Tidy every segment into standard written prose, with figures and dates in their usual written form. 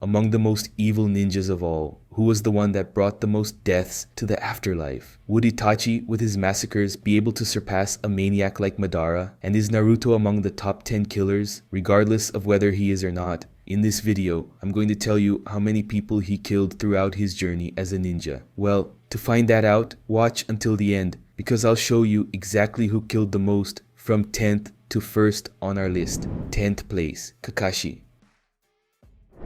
among the most evil ninjas of all, who was the one that brought the most deaths to the afterlife? Would Itachi, with his massacres, be able to surpass a maniac like Madara? And is Naruto among the top 10 killers, regardless of whether he is or not? In this video, I'm going to tell you how many people he killed throughout his journey as a ninja. Well, to find that out, watch until the end, because I'll show you exactly who killed the most from 10th to 1st on our list. 10th place, Kakashi.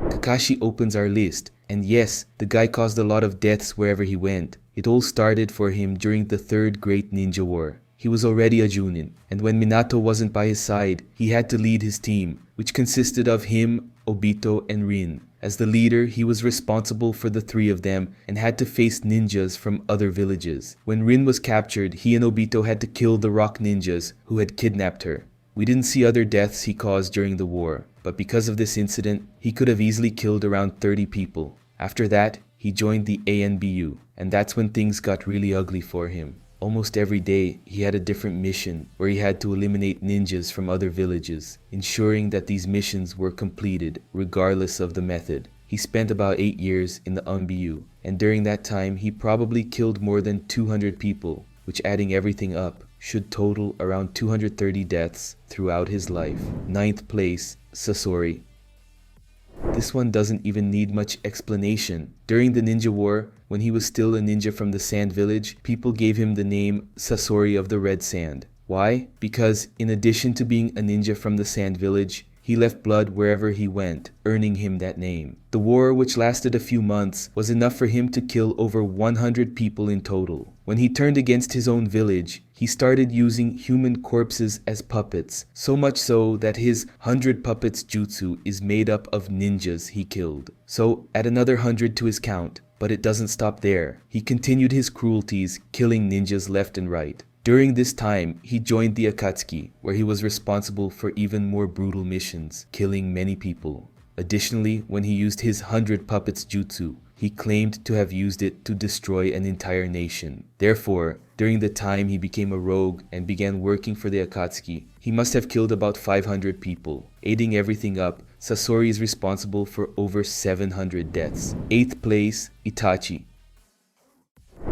Kakashi opens our list, and yes, the guy caused a lot of deaths wherever he went. It all started for him during the Third Great Ninja War. He was already a Junin, and when Minato wasn't by his side, he had to lead his team, which consisted of him, Obito, and Rin. As the leader, he was responsible for the three of them and had to face ninjas from other villages. When Rin was captured, he and Obito had to kill the rock ninjas who had kidnapped her. We didn't see other deaths he caused during the war, but because of this incident, he could have easily killed around 30 people. After that, he joined the ANBU, and that's when things got really ugly for him. Almost every day, he had a different mission where he had to eliminate ninjas from other villages, ensuring that these missions were completed regardless of the method. He spent about 8 years in the ANBU, and during that time, he probably killed more than 200 people, which adding everything up, should total around 230 deaths throughout his life. 9th place, Sasori. This one doesn't even need much explanation. During the Ninja War, when he was still a ninja from the Sand Village, people gave him the name Sasori of the Red Sand. Why? Because in addition to being a ninja from the Sand Village, he left blood wherever he went, earning him that name. The war, which lasted a few months, was enough for him to kill over 100 people in total. When he turned against his own village, he started using human corpses as puppets, so much so that his 100 puppets jutsu is made up of ninjas he killed. So add another 100 to his count, but it doesn't stop there. He continued his cruelties, killing ninjas left and right. During this time, he joined the Akatsuki, where he was responsible for even more brutal missions, killing many people. Additionally, when he used his 100 puppets jutsu, he claimed to have used it to destroy an entire nation. Therefore, during the time he became a rogue and began working for the Akatsuki, he must have killed about 500 people. Adding everything up, Sasori is responsible for over 700 deaths. 8th place, Itachi.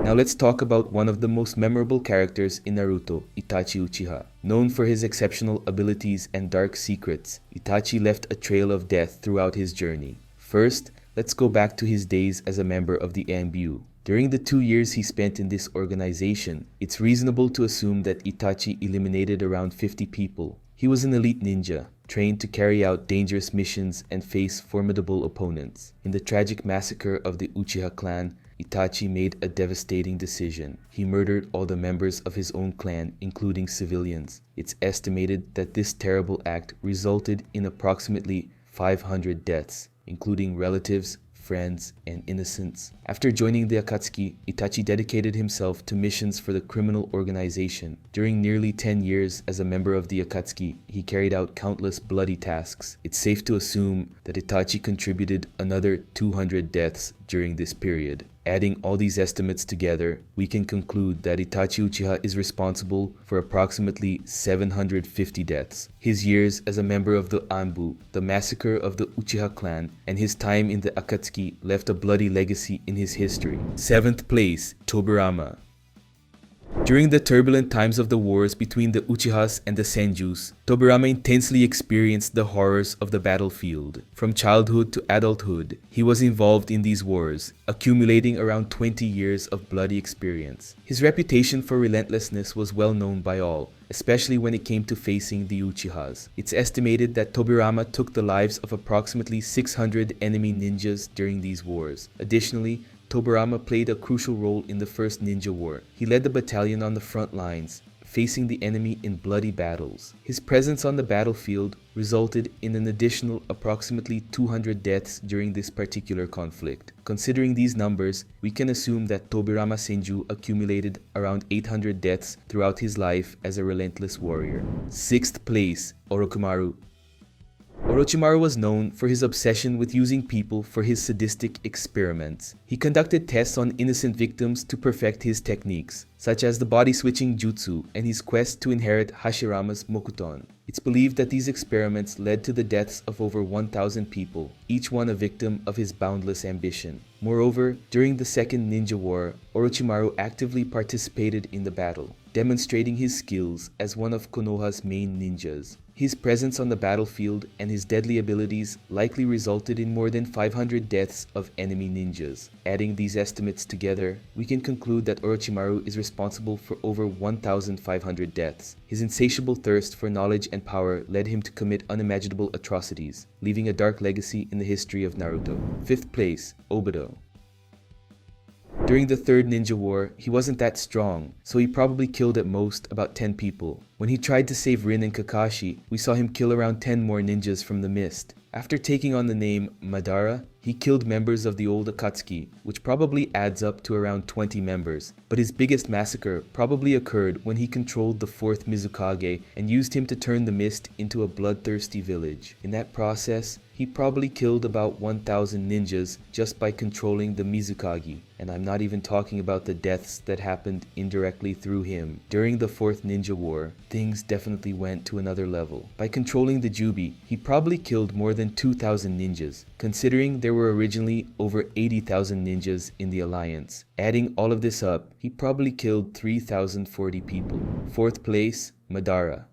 Now let's talk about one of the most memorable characters in Naruto, Itachi Uchiha. Known for his exceptional abilities and dark secrets, Itachi left a trail of death throughout his journey. First, let's go back to his days as a member of the ANBU. During the 2 years he spent in this organization, it's reasonable to assume that Itachi eliminated around 50 people. He was an elite ninja, trained to carry out dangerous missions and face formidable opponents. In the tragic massacre of the Uchiha clan, Itachi made a devastating decision. He murdered all the members of his own clan, including civilians. It's estimated that this terrible act resulted in approximately 500 deaths, including relatives, friends, and innocents. After joining the Akatsuki, Itachi dedicated himself to missions for the criminal organization. During nearly 10 years as a member of the Akatsuki, he carried out countless bloody tasks. It's safe to assume that Itachi contributed another 200 deaths during this period. Adding all these estimates together, we can conclude that Itachi Uchiha is responsible for approximately 750 deaths. His years as a member of the Anbu, the massacre of the Uchiha clan, and his time in the Akatsuki left a bloody legacy in his history. 7th place, Tobirama. During the turbulent times of the wars between the Uchihas and the Senjus, Tobirama intensely experienced the horrors of the battlefield. From childhood to adulthood, he was involved in these wars, accumulating around 20 years of bloody experience. His reputation for relentlessness was well known by all, especially when it came to facing the Uchihas. It's estimated that Tobirama took the lives of approximately 600 enemy ninjas during these wars. Additionally, Tobirama played a crucial role in the First Ninja War. He led the battalion on the front lines, facing the enemy in bloody battles. His presence on the battlefield resulted in an additional approximately 200 deaths during this particular conflict. Considering these numbers, we can assume that Tobirama Senju accumulated around 800 deaths throughout his life as a relentless warrior. 6th place, Orochimaru. Orochimaru was known for his obsession with using people for his sadistic experiments. He conducted tests on innocent victims to perfect his techniques, such as the body-switching jutsu and his quest to inherit Hashirama's Mokuton. It's believed that these experiments led to the deaths of over 1,000 people, each one a victim of his boundless ambition. Moreover, during the Second Ninja War, Orochimaru actively participated in the battle, demonstrating his skills as one of Konoha's main ninjas. His presence on the battlefield and his deadly abilities likely resulted in more than 500 deaths of enemy ninjas. Adding these estimates together, we can conclude that Orochimaru is responsible for over 1,500 deaths. His insatiable thirst for knowledge and power led him to commit unimaginable atrocities, leaving a dark legacy in the history of Naruto. 5th place, Obito. During the Third Ninja War, he wasn't that strong, so he probably killed at most about 10 people. When he tried to save Rin and Kakashi, we saw him kill around 10 more ninjas from the mist. After taking on the name Madara, he killed members of the old Akatsuki, which probably adds up to around 20 members. But his biggest massacre probably occurred when he controlled the 4th Mizukage and used him to turn the mist into a bloodthirsty village. In that process, he probably killed about 1,000 ninjas just by controlling the Mizukage, and I'm not even talking about the deaths that happened indirectly through him. During the 4th Ninja War, things definitely went to another level. By controlling the Jubi, he probably killed more than 2,000 ninjas, considering there were originally over 80,000 ninjas in the Alliance. Adding all of this up, he probably killed 3,040 people. 4th place, Madara.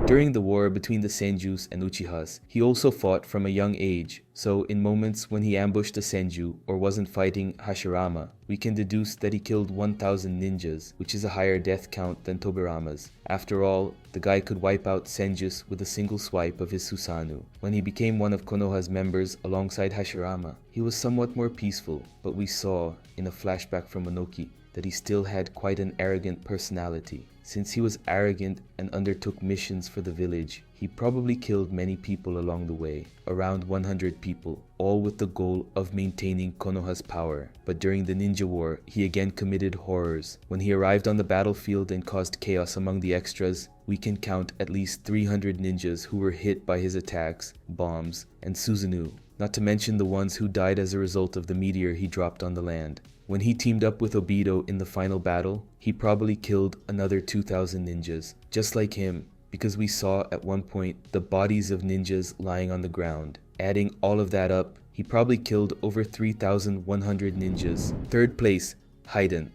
During the war between the Senjus and Uchihas, he also fought from a young age, so in moments when he ambushed a Senju or wasn't fighting Hashirama, we can deduce that he killed 1,000 ninjas, which is a higher death count than Tobirama's. After all, the guy could wipe out Senjus with a single swipe of his Susanoo. When he became one of Konoha's members alongside Hashirama, he was somewhat more peaceful, but we saw, in a flashback from Monoki, that he still had quite an arrogant personality. Since he was arrogant and undertook missions for the village, he probably killed many people along the way, around 100 people, all with the goal of maintaining Konoha's power. But during the Ninja War, he again committed horrors. When he arrived on the battlefield and caused chaos among the extras, we can count at least 300 ninjas who were hit by his attacks, bombs, and Susanoo, not to mention the ones who died as a result of the meteor he dropped on the land. When he teamed up with Obito in the final battle, he probably killed another 2,000 ninjas, just like him, because we saw at one point the bodies of ninjas lying on the ground. Adding all of that up, he probably killed over 3,100 ninjas. 3rd place, Hidan.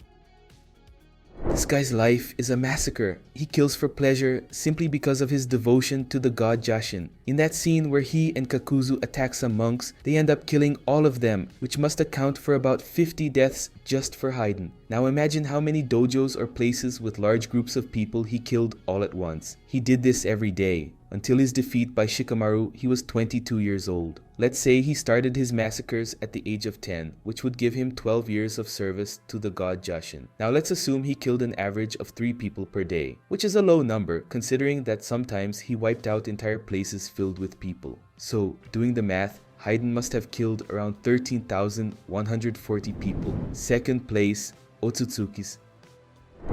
This guy's life is a massacre. He kills for pleasure simply because of his devotion to the god Jashin. In that scene where he and Kakuzu attack some monks, they end up killing all of them, which must account for about 50 deaths just for Hidan. Now imagine how many dojos or places with large groups of people he killed all at once. He did this every day. Until his defeat by Shikamaru, he was 22 years old. Let's say he started his massacres at the age of 10, which would give him 12 years of service to the god Jashin. Now let's assume he killed an average of 3 people per day, which is a low number considering that sometimes he wiped out entire places filled with people. So, doing the math, Hidan must have killed around 13,140 people. 2nd place, Otsutsukis.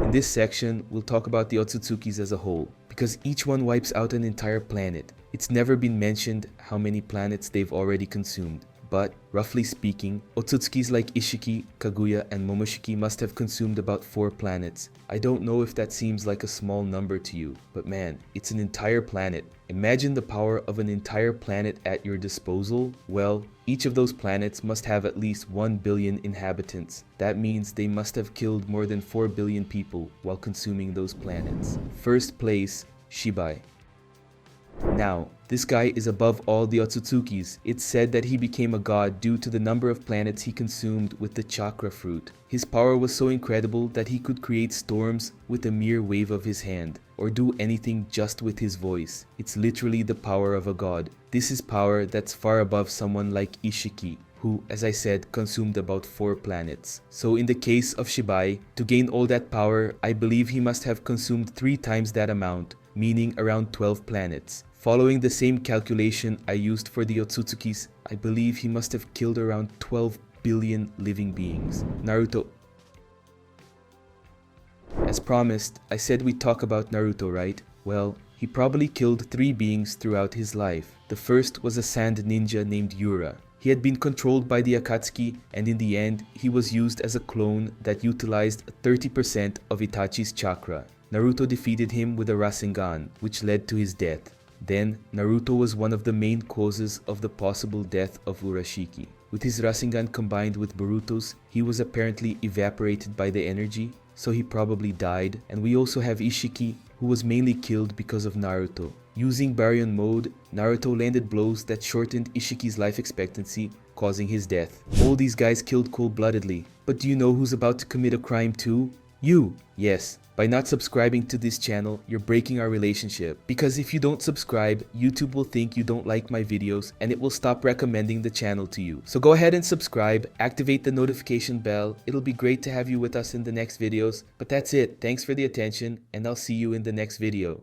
In this section, we'll talk about the Otsutsukis as a whole, because each one wipes out an entire planet. It's never been mentioned how many planets they've already consumed, but roughly speaking, Otsutsukis like Ishiki, Kaguya, and Momoshiki must have consumed about 4 planets. I don't know if that seems like a small number to you, but man, it's an entire planet. Imagine the power of an entire planet at your disposal. Well, each of those planets must have at least 1 billion inhabitants. That means they must have killed more than 4 billion people while consuming those planets. 1st place, Shibai. Now, this guy is above all the Otsutsukis. It's said that he became a god due to the number of planets he consumed with the chakra fruit. His power was so incredible that he could create storms with a mere wave of his hand, or do anything just with his voice. It's literally the power of a god. This is power that's far above someone like Ishiki, who, as I said, consumed about 4 planets. So in the case of Shibai, to gain all that power, I believe he must have consumed 3 times that amount, meaning around 12 planets. Following the same calculation I used for the Otsutsukis, I believe he must have killed around 12 billion living beings. Naruto. As promised, I said we'd talk about Naruto, right? Well, He probably killed 3 beings throughout his life. The first was a sand ninja named Yura. He had been controlled by the Akatsuki, and in the end, he was used as a clone that utilized 30% of Itachi's chakra. Naruto defeated him with a Rasengan, which led to his death. Then, Naruto was one of the main causes of the possible death of Urashiki. With his Rasengan combined with Boruto's, he was apparently evaporated by the energy, so he probably died. And we also have Ishiki, who was mainly killed because of Naruto. Using Baryon mode, Naruto landed blows that shortened Ishiki's life expectancy, causing his death. All these guys killed cold-bloodedly. But do you know who's about to commit a crime too? You! Yes. By not subscribing to this channel, you're breaking our relationship. Because if you don't subscribe, YouTube will think you don't like my videos and it will stop recommending the channel to you. So go ahead and subscribe, activate the notification bell. It'll be great to have you with us in the next videos. But that's it. Thanks for the attention and I'll see you in the next video.